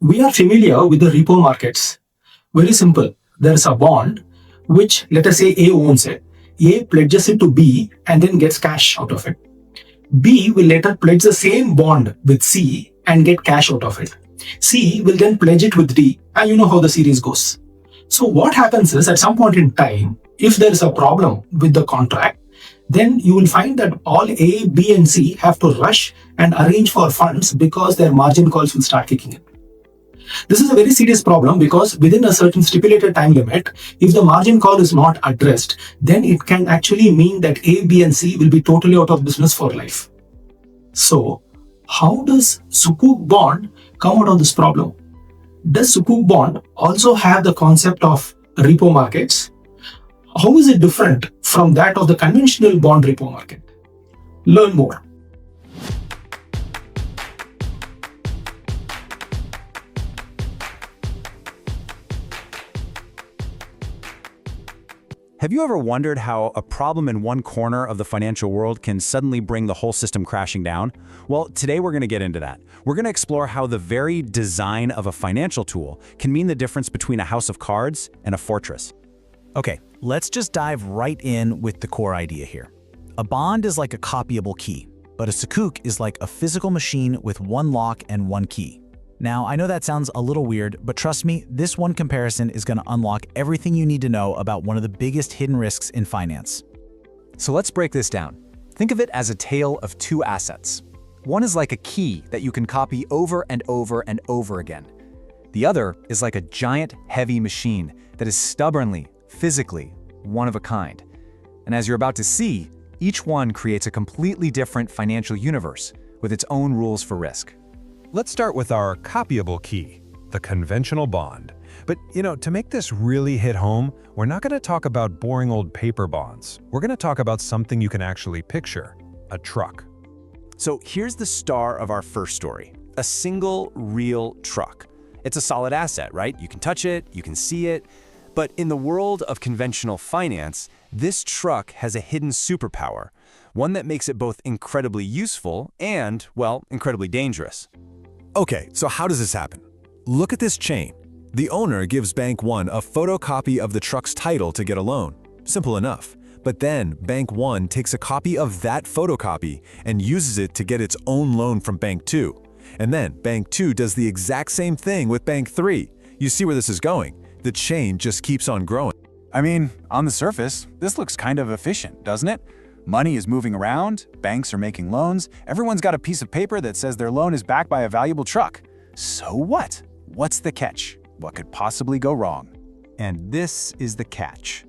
We are familiar with the repo markets. Very simple. There is a bond which, let us say, A owns it. A pledges it to B and then gets cash out of it. B will later pledge the same bond with C and get cash out of it. C will then pledge it with D, and you know how the series goes. So what happens is, at some point in time, if there is a problem with the contract, then you will find that all A, B, and C have to rush and arrange for funds because their margin calls will start kicking in. This is a very serious problem because within a certain stipulated time limit, if the margin call is not addressed, then it can actually mean that A, B, and C will be totally out of business for life. So, how does Sukuk bond come out of this problem? Does Sukuk bond also have the concept of repo markets? How is it different from that of the conventional bond repo market? Learn more. Have you ever wondered how a problem in one corner of the financial world can suddenly bring the whole system crashing down? Well, today we're going to get into that. We're going to explore how the very design of a financial tool can mean the difference between a house of cards and a fortress. Okay, let's just dive right in with the core idea here. A bond is like a copyable key, but a Sukuk is like a physical machine with one lock and one key. Now, I know that sounds a little weird, but trust me, this one comparison is going to unlock everything you need to know about one of the biggest hidden risks in finance. So let's break this down. Think of it as a tale of two assets. One is like a key that you can copy over and over and over again. The other is like a giant, heavy machine that is stubbornly, physically, one of a kind. And as you're about to see, each one creates a completely different financial universe with its own rules for risk. Let's start with our copyable key, the conventional bond. But, to make this really hit home, we're not going to talk about boring old paper bonds. We're going to talk about something you can actually picture, a truck. So here's the star of our first story, a single real truck. It's a solid asset, right? You can touch it, you can see it. But in the world of conventional finance, this truck has a hidden superpower, one that makes it both incredibly useful and, well, incredibly dangerous. Okay, so how does this happen? Look at this chain. The owner gives Bank 1 a photocopy of the truck's title to get a loan. Simple enough. But then Bank 1 takes a copy of that photocopy and uses it to get its own loan from Bank 2. And then Bank 2 does the exact same thing with Bank 3. You see where this is going? The chain just keeps on growing. I mean, on the surface, this looks kind of efficient, doesn't it? Money is moving around, banks are making loans, everyone's got a piece of paper that says their loan is backed by a valuable truck. So what? What's the catch? What could possibly go wrong? And this is the catch.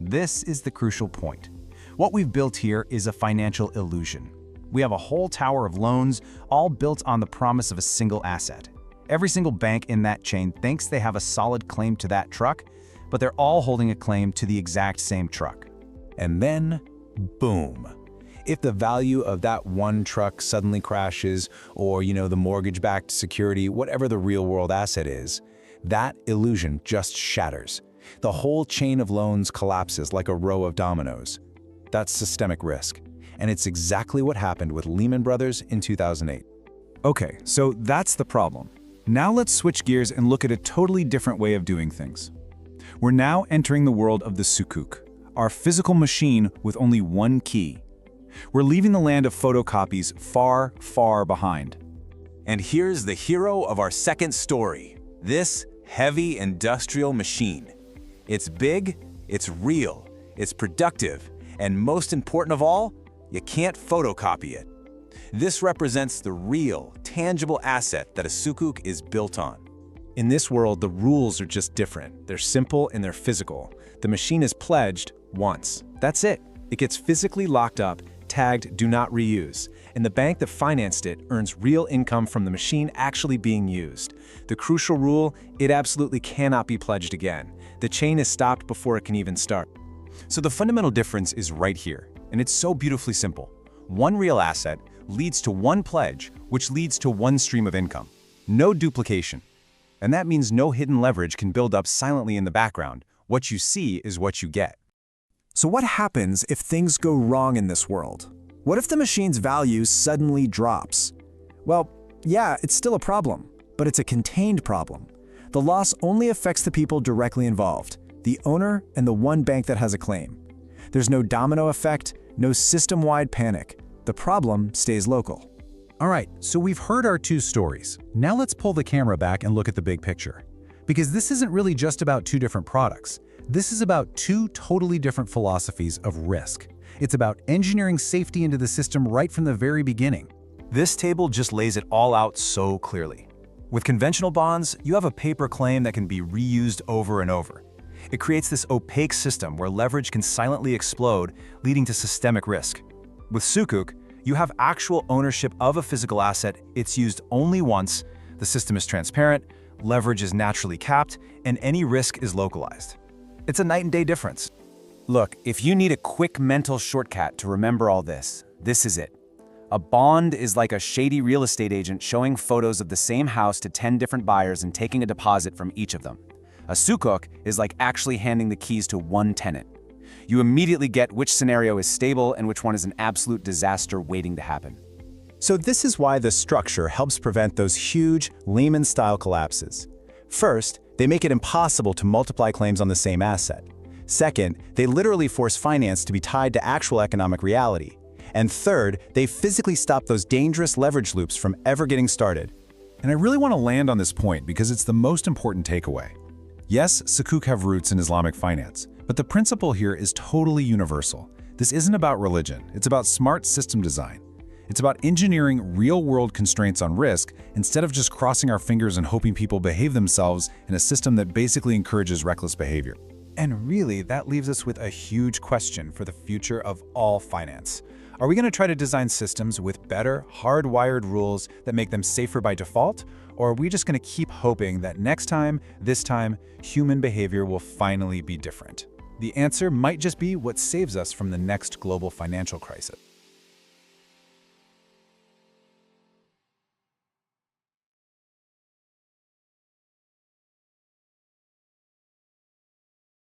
This is the crucial point. What we've built here is a financial illusion. We have a whole tower of loans, all built on the promise of a single asset. Every single bank in that chain thinks they have a solid claim to that truck, but they're all holding a claim to the exact same truck. And then, boom. If the value of that one truck suddenly crashes, or the mortgage-backed security, whatever the real-world asset is, that illusion just shatters. The whole chain of loans collapses like a row of dominoes. That's systemic risk. And it's exactly what happened with Lehman Brothers in 2008. Okay, so that's the problem. Now let's switch gears and look at a totally different way of doing things. We're now entering the world of the Sukuk, our physical machine with only one key. We're leaving the land of photocopies far, far behind. And here's the hero of our second story, this heavy industrial machine. It's big, it's real, it's productive, and most important of all, you can't photocopy it. This represents the real, tangible asset that a Sukuk is built on. In this world, the rules are just different. They're simple and they're physical. The machine is pledged once. That's it. It gets physically locked up, tagged "Do Not Reuse," and the bank that financed it earns real income from the machine actually being used. The crucial rule, it absolutely cannot be pledged again. The chain is stopped before it can even start. So the fundamental difference is right here, and it's so beautifully simple. One real asset leads to one pledge, which leads to one stream of income. No duplication. And that means no hidden leverage can build up silently in the background. What you see is what you get. So what happens if things go wrong in this world? What if the machine's value suddenly drops? Well, yeah, it's still a problem, But it's a contained problem. The loss only affects the people directly involved, the owner and the one bank that has a claim. There's no domino effect, no system-wide panic. The problem stays local. All right, so we've heard our two stories. Now let's pull the camera back and look at the big picture. Because this isn't really just about two different products. This is about two totally different philosophies of risk. It's about engineering safety into the system right from the very beginning. This table just lays it all out so clearly. With conventional bonds, you have a paper claim that can be reused over and over. It creates this opaque system where leverage can silently explode, leading to systemic risk. With Sukuk, you have actual ownership of a physical asset. It's used only once, the system is transparent, leverage is naturally capped, and any risk is localized. It's a night and day difference. Look, if you need a quick mental shortcut to remember all this, this is it. A bond is like a shady real estate agent showing photos of the same house to 10 different buyers and taking a deposit from each of them. A Sukuk is like actually handing the keys to one tenant. You immediately get which scenario is stable and which one is an absolute disaster waiting to happen. So this is why the structure helps prevent those huge Lehman-style collapses. First, they make it impossible to multiply claims on the same asset. Second, they literally force finance to be tied to actual economic reality. And third, they physically stop those dangerous leverage loops from ever getting started. And I really want to land on this point because it's the most important takeaway. Yes, Sukuk have roots in Islamic finance, but the principle here is totally universal. This isn't about religion, it's about smart system design. It's about engineering real-world constraints on risk instead of just crossing our fingers and hoping people behave themselves in a system that basically encourages reckless behavior. And really, that leaves us with a huge question for the future of all finance. Are we going to try to design systems with better, hardwired rules that make them safer by default? Or are we just going to keep hoping that next time, this time, human behavior will finally be different? The answer might just be what saves us from the next global financial crisis.